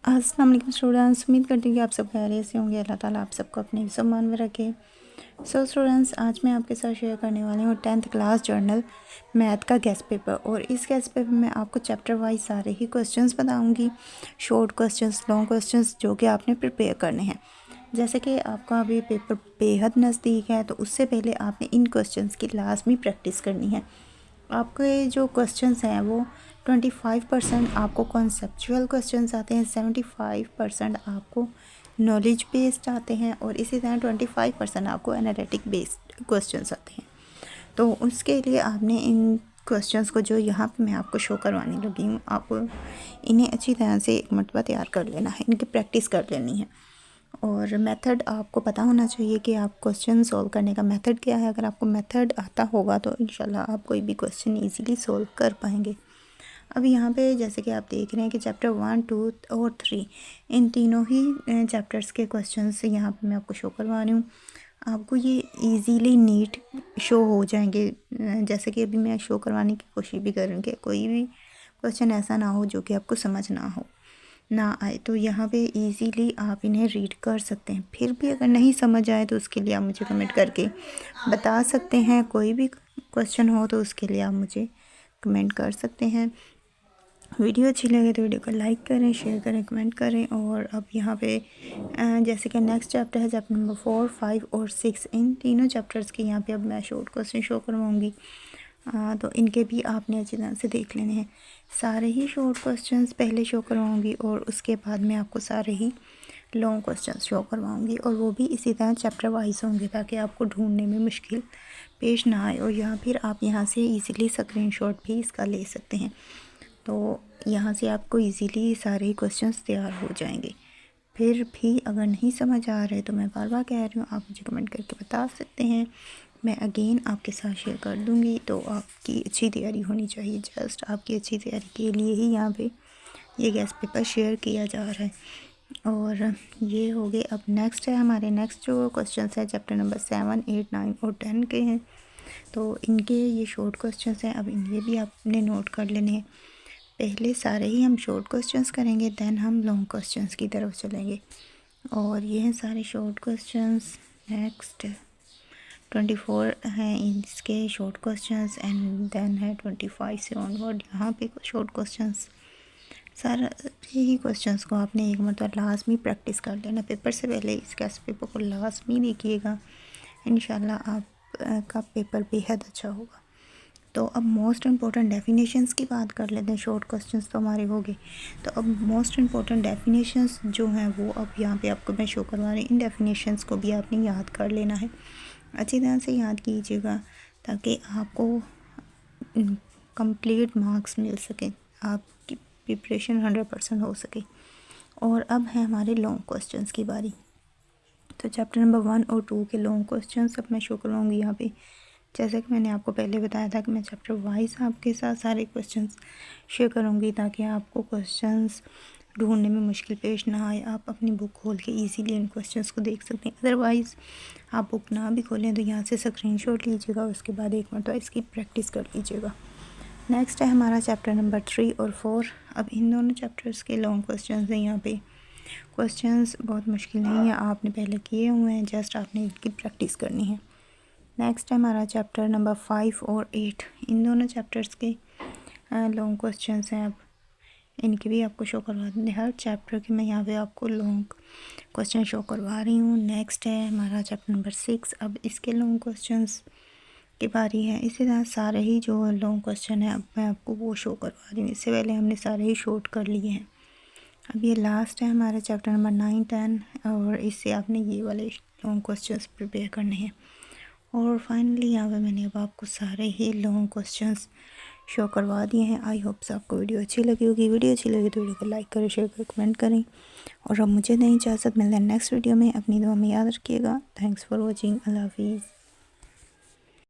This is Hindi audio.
अस्सलाम वालेकुम स्टूडेंट्स, उम्मीद करती हूँ कि आप सब खैरियत से होंगे। अल्लाह ताला आप सबको अपने सम्मान में रखे। सो स्टूडेंट्स, आज मैं आपके साथ शेयर करने वाली हूँ 10th क्लास जर्नल मैथ का गेस्ट पेपर। और इस गेस्ट पेपर में आपको चैप्टर वाइज सारे ही क्वेश्चंस बताऊँगी, शॉर्ट क्वेश्चंस, लॉन्ग क्वेश्चंस, जो कि आपने प्रिपेयर करने हैं। जैसे कि आपका अभी पेपर बेहद नज़दीक है, तो उससे पहले आपने इन क्वेश्चंस की लाजमी प्रैक्टिस करनी है। आपके जो क्वेश्चंस हैं वो 25% आपको कॉन्सेप्चुअल क्वेश्चंस आते हैं, 75% आपको नॉलेज बेस्ड आते हैं, और इसी तरह 25% आपको एनालिटिक बेस्ड क्वेश्चंस आते हैं। तो उसके लिए आपने इन क्वेश्चंस को, जो यहाँ पे मैं आपको शो करवाने लगी हूँ, आपको इन्हें अच्छी तरह से एक मरतबा तैयार कर लेना है, इनकी प्रैक्टिस कर लेनी है। और मेथड आपको पता होना चाहिए कि आप क्वेश्चन सॉल्व करने का मेथड क्या है। अगर आपको मेथड आता होगा तो इंशाल्लाह आप कोई भी क्वेश्चन इजीली सॉल्व कर पाएंगे। अब यहाँ पे जैसे कि आप देख रहे हैं कि चैप्टर 1, 2 और 3, इन तीनों ही चैप्टर्स के क्वेश्चंस यहाँ पे मैं आपको शो करवा रही हूँ। आपको ये इजीली नीट शो हो जाएंगे। जैसे कि अभी मैं शो करवाने की कोशिश भी कर रही हूँ कि कोई भी क्वेश्चन ऐसा ना हो जो कि आपको समझ ना आए, तो यहाँ पे इजीली आप इन्हें रीड कर सकते हैं। फिर भी अगर नहीं समझ आए तो उसके लिए आप मुझे कमेंट करके बता सकते हैं। कोई भी क्वेश्चन हो तो उसके लिए आप मुझे कमेंट कर सकते हैं। वीडियो अच्छी लगे तो वीडियो को लाइक करें, शेयर करें, कमेंट करें। और अब यहाँ पे जैसे कि नेक्स्ट चैप्टर है, चैप्टर नंबर 4, 5 और 6, इन तीनों चैप्टर्स के यहाँ पे अब मैं शॉर्ट क्वेश्चन शो करवाऊँगी। तो इनके भी आपने अच्छी तरह से देख लेने हैं। सारे ही शॉर्ट क्वेश्चंस पहले शो करवाऊँगी और उसके बाद मैं आपको सारे ही लॉन्ग क्वेश्चंस शो करवाऊँगी, और वो भी इसी तरह चैप्टर वाइज होंगे ताकि आपको ढूंढने में मुश्किल पेश ना आए। और यहाँ फिर आप यहाँ से ईज़िली स्क्रीनशॉट भी इसका ले सकते हैं। तो यहाँ से आपको इजीली सारे क्वेश्चंस तैयार हो जाएंगे। फिर भी अगर नहीं समझ आ रहे तो मैं बार बार कह रही हूँ, आप मुझे कमेंट करके बता सकते हैं, मैं अगेन आपके साथ शेयर कर दूँगी। तो आपकी अच्छी तैयारी होनी चाहिए, जस्ट आपकी अच्छी तैयारी के लिए ही यहाँ पे ये गेस्ट पेपर शेयर किया जा रहा है। और ये हो गए। अब नेक्स्ट है हमारे, नेक्स्ट जो क्वेश्चन है चैप्टर नंबर 7, 8, 9 और 10 के हैं। तो इनके ये शॉर्ट क्वेश्चन हैं। अब ये भी आपने नोट कर लेने हैं। पहले सारे ही हम शॉर्ट क्वेश्चंस करेंगे, देन हम लॉन्ग क्वेश्चंस की तरफ चलेंगे। और ये हैं सारे शॉर्ट क्वेश्चंस। नेक्स्ट 24 हैं इसके शॉर्ट क्वेश्चंस, एंड देन है 25 से ऑनवर्ड यहाँ पे शॉर्ट क्वेश्चंस। सारे ही क्वेश्चंस को आपने एक मतलब लाजमी प्रैक्टिस कर लेना। पेपर से पहले इस गेस्ट पेपर को लाजमी देखिएगा, इंशाल्लाह आप का पेपर बेहद अच्छा होगा। तो अब मोस्ट इम्पोर्टेंट डेफिनेशंस की बात कर लेते हैं। शॉर्ट क्वेश्चंस तो हमारे हो गए, तो अब मोस्ट इम्पोर्टेंट डेफिनेशंस जो हैं वो अब यहाँ पे आपको मैं शो करवा रही हूँ। इन डेफिनेशंस को भी आपने याद कर लेना है, अच्छी तरह से याद कीजिएगा ताकि आपको कंप्लीट मार्क्स मिल सके, आपकी प्रिपरेशन 100% हो सके। और अब है हमारे लॉन्ग क्वेश्चंस की बारी। तो चैप्टर नंबर 1 और 2 के लॉन्ग क्वेश्चंस अब मैं शो करवाऊँगी यहाँ पे। जैसा कि मैंने आपको पहले बताया था कि मैं चैप्टर वाइज आपके साथ सारे क्वेश्चंस शेयर करूँगी ताकि आपको क्वेश्चंस ढूंढने में मुश्किल पेश ना आए। आप अपनी बुक खोल के इजीली इन क्वेश्चंस को देख सकते हैं। अदरवाइज़ आप बुक ना भी खोलें तो यहाँ से स्क्रीनशॉट लीजिएगा, उसके बाद एक मरतबा इसकी प्रैक्टिस कर लीजिएगा। नेक्स्ट है हमारा चैप्टर नंबर 3 और 4। अब इन दोनों चैप्टर्स के लॉन्ग क्वेश्चंस हैं। यहाँ पे क्वेश्चंस बहुत मुश्किल नहीं है, आपने पहले किए हुए हैं, जस्ट आपने इनकी प्रैक्टिस करनी है। नेक्स्ट है हमारा चैप्टर नंबर 5 और 8। इन दोनों चैप्टर्स के लॉन्ग क्वेश्चंस हैं। अब इनकी भी आपको शो करवा देंगे। हर चैप्टर के मैं यहाँ पे आपको लॉन्ग क्वेश्चन शो करवा रही हूँ। नेक्स्ट है हमारा चैप्टर नंबर 6। अब इसके लॉन्ग क्वेश्चंस की बारी है। इसी तरह सारे ही जो लॉन्ग क्वेश्चन है अब मैं आपको वो शो करवा रही हूँ। इससे पहले हमने सारे ही शॉर्ट कर लिए हैं। अब ये लास्ट है हमारा चैप्टर नंबर 9, 10, और इससे आपने ये वाले लॉन्ग क्वेश्चंस प्रिपेयर करने हैं। और फाइनली यहाँ पे मैंने अब आपको सारे ही लॉन्ग क्वेश्चंस शो करवा दिए हैं। आई होप्स आपको वीडियो अच्छी लगी होगी। वीडियो अच्छी लगी तो वीडियो को लाइक करें, शेयर करें, कमेंट करें। और अब मुझे दें इजाज़त, मिलते हैं नेक्स्ट वीडियो में। अपनी दुआ में याद रखिएगा। Thanks for watching. अल्लाह हाफिज़।